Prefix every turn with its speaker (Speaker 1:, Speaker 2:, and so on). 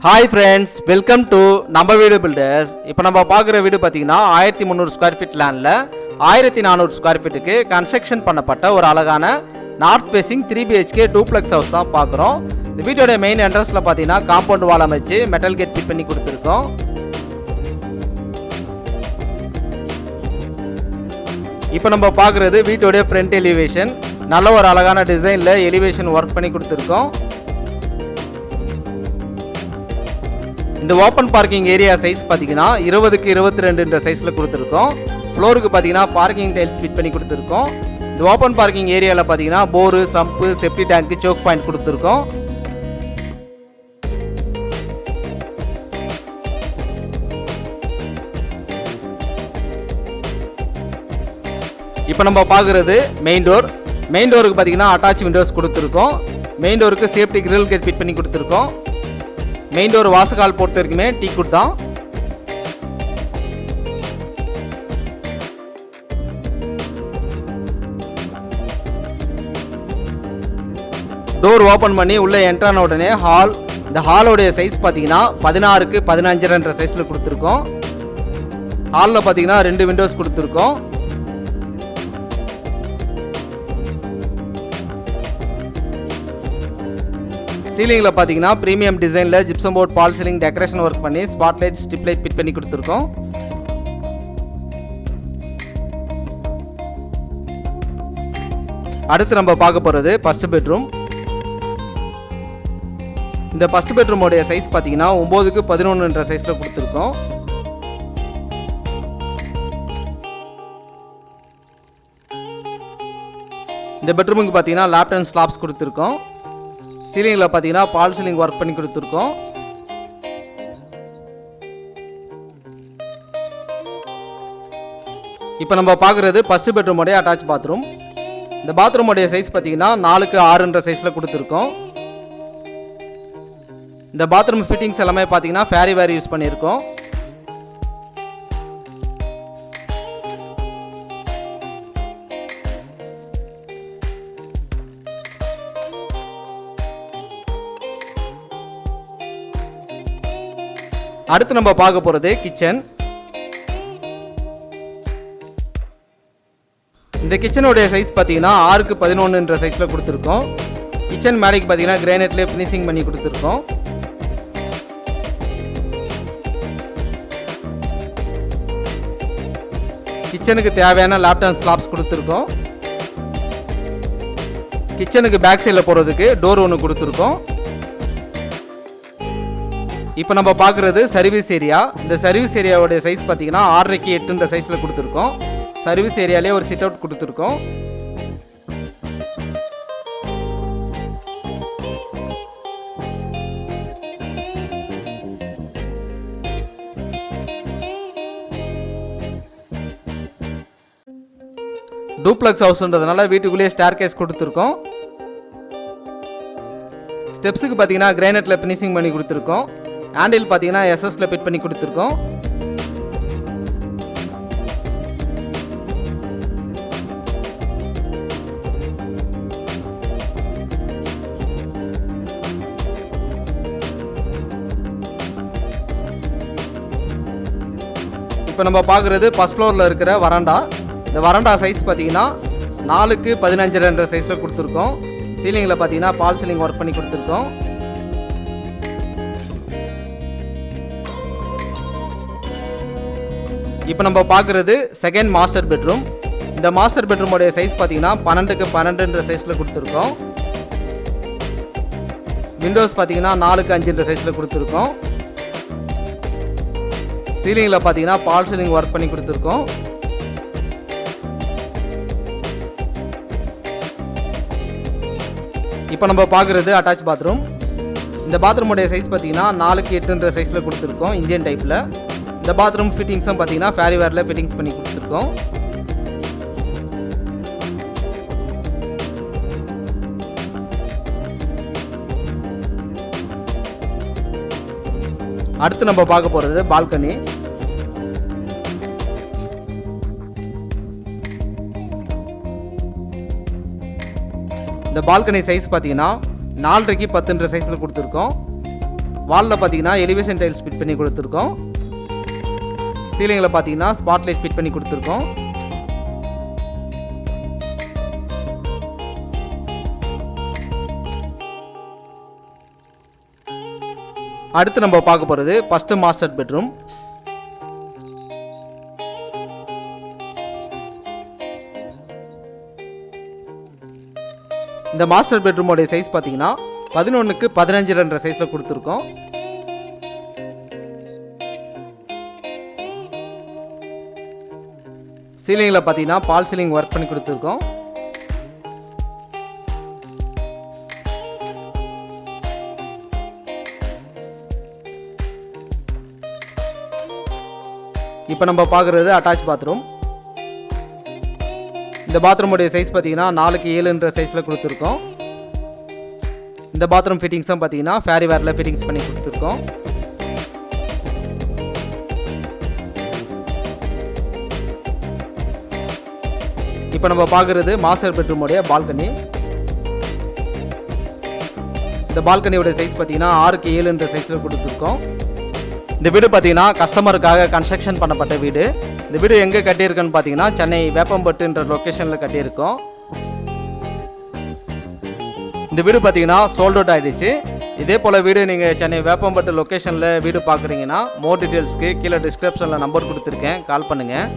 Speaker 1: Hi friends, welcome to நம்ம வீடு filters. இப்போ நம்ம பார்க்குற வீடு பார்த்தீங்கன்னா 1300 ஸ்கொயர் ஃபீட் லேண்டில் 1400 ஸ்கொயர் ஃபீட்டுக்கு கன்ஸ்ட்ரக்ஷன் பண்ணப்பட்ட ஒரு அழகான north facing 3BHK duplex house தான் பார்க்குறோம். இந்த வீட்டோட மெயின் என்ட்ரன்ஸில் பார்த்தீங்கன்னா காம்பவுண்ட் வால் அமைச்சு மெட்டல் கேட் ஃபிட் பண்ணி கொடுத்துருக்கோம். இப்போ நம்ம பார்க்குறது வீட்டோடைய ஃப்ரண்ட் எலிவேஷன். நல்ல ஒரு அழகான டிசைனில் எலிவேஷன் ஒர்க் பண்ணி கொடுத்துருக்கோம். இந்த ஓப்பன் பார்க்கிங் ஏரியா சைஸ் பார்த்தீங்கன்னா 20க்கு 22 சைஸில் கொடுத்துருக்கோம். ஃப்ளோருக்கு பார்த்தீங்கன்னா பார்க்கிங் டைல்ஸ் ஃபிட் பண்ணி கொடுத்துருக்கோம். இந்த ஓப்பன் பார்க்கிங் ஏரியாவில் பார்த்தீங்கன்னா bore, sump, septic tank, choke point கொடுத்துருக்கோம். இப்போ நம்ம பார்க்குறது மெயின் டோர். மெயின் டோருக்கு பார்த்தீங்கன்னா அட்டாச் விண்டோஸ் கொடுத்துருக்கோம். மெயின் டோருக்கு சேஃப்டி கிரில் கேட் ஃபிட் பண்ணி கொடுத்துருக்கோம். மெயின் டோர் வாசக்கால் பொறுத்த வரைக்குமே டீக்குட் தான். டோர் ஓப்பன் பண்ணி உள்ளே என்ட்ரான உடனே ஹால். இந்த ஹாலோடைய சைஸ் பார்த்தீங்கன்னா 16க்கு 15 சைஸில் கொடுத்துருக்கோம். ஹாலில் பார்த்தீங்கன்னா 2 விண்டோஸ் கொடுத்துருக்கோம். சீலிங்கில் பார்த்தீங்கன்னா ப்ரீமியம் டிசைனில் ஜிப்சம் போர்ட் பால் சீலிங் டெக்கரேஷன் ஒர்க் பண்ணி ஸ்பாட்லைட், ஸ்ட்ரிப் லைட் ஃபிட் பண்ணி கொடுத்துருக்கோம். அடுத்து நம்ம பார்க்க போகிறது ஃபர்ஸ்ட் பெட்ரூம். இந்த ஃபர்ஸ்ட் பெட்ரூமோடைய சைஸ் பார்த்தீங்கன்னா 9க்கு 11 சைஸில் கொடுத்துருக்கோம். இந்த பெட்ரூமுக்கு பார்த்தீங்கன்னா லேப்ட் அண்ட் ஸ்லாப்ஸ் கொடுத்துருக்கோம். சீலிங்கில் பார்த்தீங்கன்னா பால் சீலிங் ஒர்க் பண்ணி கொடுத்துருக்கோம். இப்போ நம்ம பார்க்குறது ஃபர்ஸ்ட் பெட்ரூமோடைய அட்டாச் பாத்ரூம். இந்த பாத்ரூமோடைய சைஸ் பார்த்தீங்கன்னா 4க்கு 6 சைஸில் கொடுத்துருக்கோம். இந்த பாத்ரூம் ஃபிட்டிங்ஸ் எல்லாமே பார்த்தீங்கன்னா ஃபேரி வேர் யூஸ் பண்ணியிருக்கோம். அடுத்து நம்ம பார்க்க போகிறது கிச்சன். இந்த கிச்சனுடைய சைஸ் பார்த்தீங்கன்னா 6க்கு 11 சைஸில் கொடுத்துருக்கோம். கிச்சன் மேடைக்கு பார்த்தீங்கன்னா கிரானைட்லேயே ஃபினிஷிங் பண்ணி கொடுத்துருக்கோம். கிச்சனுக்கு தேவையான லேப்ட் அண்ட் ஸ்லாப்ஸ் கொடுத்துருக்கோம். கிச்சனுக்கு பேக் சைடில் போகிறதுக்கு டோர் ஒன்று கொடுத்துருக்கோம். இப்போ நம்ம பார்க்குறது சர்வீஸ் ஏரியா. இந்த சர்வீஸ் ஏரியாவோடைய சைஸ் பார்த்தீங்கன்னா 6க்கு 8 சைஸில் கொடுத்துருக்கோம். சர்வீஸ் ஏரியாலே ஒரு சிட் அவுட் கொடுத்துருக்கோம். டூப்ளெக்ஸ் ஹவுஸ்ன்றதுனால வீட்டுக்குள்ளேயே ஸ்டேர் கேஸ் கொடுத்துருக்கோம். ஸ்டெப்ஸுக்கு பார்த்தீங்கன்னா கிரானைட்டில் ஃபினிஷிங் பண்ணி கொடுத்துருக்கோம். ஹேண்டில் பார்த்தீங்கன்னா எஸ்எஸ்ல ஃபிட் பண்ணி கொடுத்துருக்கோம். இப்போ நம்ம பார்க்குறது ஃபர்ஸ்ட் ஃப்ளோரில் இருக்கிற வராண்டா. இந்த வராண்டா சைஸ் பார்த்தீங்கன்னா 4க்கு 15 சைஸில் கொடுத்துருக்கோம். சீலிங்கில் பார்த்தீங்கன்னா பால் சீலிங் ஒர்க் பண்ணி கொடுத்துருக்கோம். இப்போ நம்ம பார்க்குறது செகண்ட் மாஸ்டர் பெட்ரூம். இந்த மாஸ்டர் பெட்ரூமோடைய சைஸ் பார்த்தீங்கன்னா 12க்கு 12 சைஸில் கொடுத்துருக்கோம். விண்டோஸ் பார்த்தீங்கன்னா 4க்கு 5 சைஸில் கொடுத்துருக்கோம். சீலிங்கில் பார்த்தீங்கன்னா பால் சீலிங் ஒர்க் பண்ணி கொடுத்துருக்கோம். இப்போ நம்ம பார்க்குறது அட்டாச் பாத்ரூம். இந்த பாத்ரூமோடைய சைஸ் பார்த்தீங்கன்னா 4க்கு 8 சைஸில் கொடுத்துருக்கோம் இந்தியன் டைப்பில். இந்த பாத்ரூம் ஃபிட்டிங்ஸும் பார்த்தீங்கன்னா ஃபேரி வேரில் ஃபிட்டிங்ஸ் பண்ணி கொடுத்துருக்கோம். அடுத்து நம்ம பார்க்க போகிறது பால்கனி. இந்த பால்கனி சைஸ் பார்த்தீங்கன்னா 4.5 10 சைஸில் கொடுத்துருக்கோம். வாலில் பார்த்தீங்கன்னா எலிவேஷன் டைல்ஸ் ஃபிட் பண்ணி கொடுத்துருக்கோம். சீலிங்கில் பார்த்தீங்கன்னா ஸ்பாட்லைட் ஃபிட் பண்ணி கொடுத்துருக்கோம். அடுத்து நம்ம பார்க்க போகிறது ஃபஸ்ட்டு மாஸ்டர் பெட்ரூம். இந்த மாஸ்டர் பெட்ரூமோடைய சைஸ் பார்த்தீங்கன்னா 11க்கு 15 சைஸில் கொடுத்துருக்கோம். சீலிங்கில் பார்த்தீங்கன்னா பால் சீலிங் ஒர்க் பண்ணி கொடுத்துருக்கோம். இப்போ நம்ம பார்க்குறது அட்டாச் பாத்ரூம். இந்த பாத்ரூமுடைய சைஸ் பார்த்தீங்கன்னா 4க்கு 7 சைஸில் கொடுத்துருக்கோம். இந்த பாத்ரூம் ஃபிட்டிங்ஸும் பார்த்தீங்கன்னா ஃபேரி வேரில் ஃபிட்டிங்ஸ் பண்ணி கொடுத்துருக்கோம். இப்போ நம்ம பார்க்குறது மாஸ்டர் பெட்ரூமுடைய பால்கனி. இந்த பால்கனியோட சைஸ் பார்த்தீங்கன்னா 6க்கு 7 சைஸில் கொடுத்துருக்கோம். இந்த வீடு பார்த்தீங்கன்னா கஸ்டமருக்காக கன்ஸ்ட்ரக்ஷன் பண்ணப்பட்ட வீடு. இந்த வீடு எங்கே கட்டியிருக்குன்னு பார்த்தீங்கன்னா சென்னை வேப்பம்பட்டுன்ற லொக்கேஷனில் கட்டியிருக்கோம். இந்த வீடு பார்த்தீங்கன்னா சோல்ட் அவுட் ஆகிடுச்சு. இதே போல் வீடு நீங்கள் சென்னை வேப்பம்பட்டு லொக்கேஷனில் வீடு பார்க்குறீங்கன்னா மோர் டீட்டெயில்ஸ்க்கு கீழே டிஸ்கிரிப்ஷனில் நம்பர் கொடுத்துருக்கேன், கால் பண்ணுங்கள்.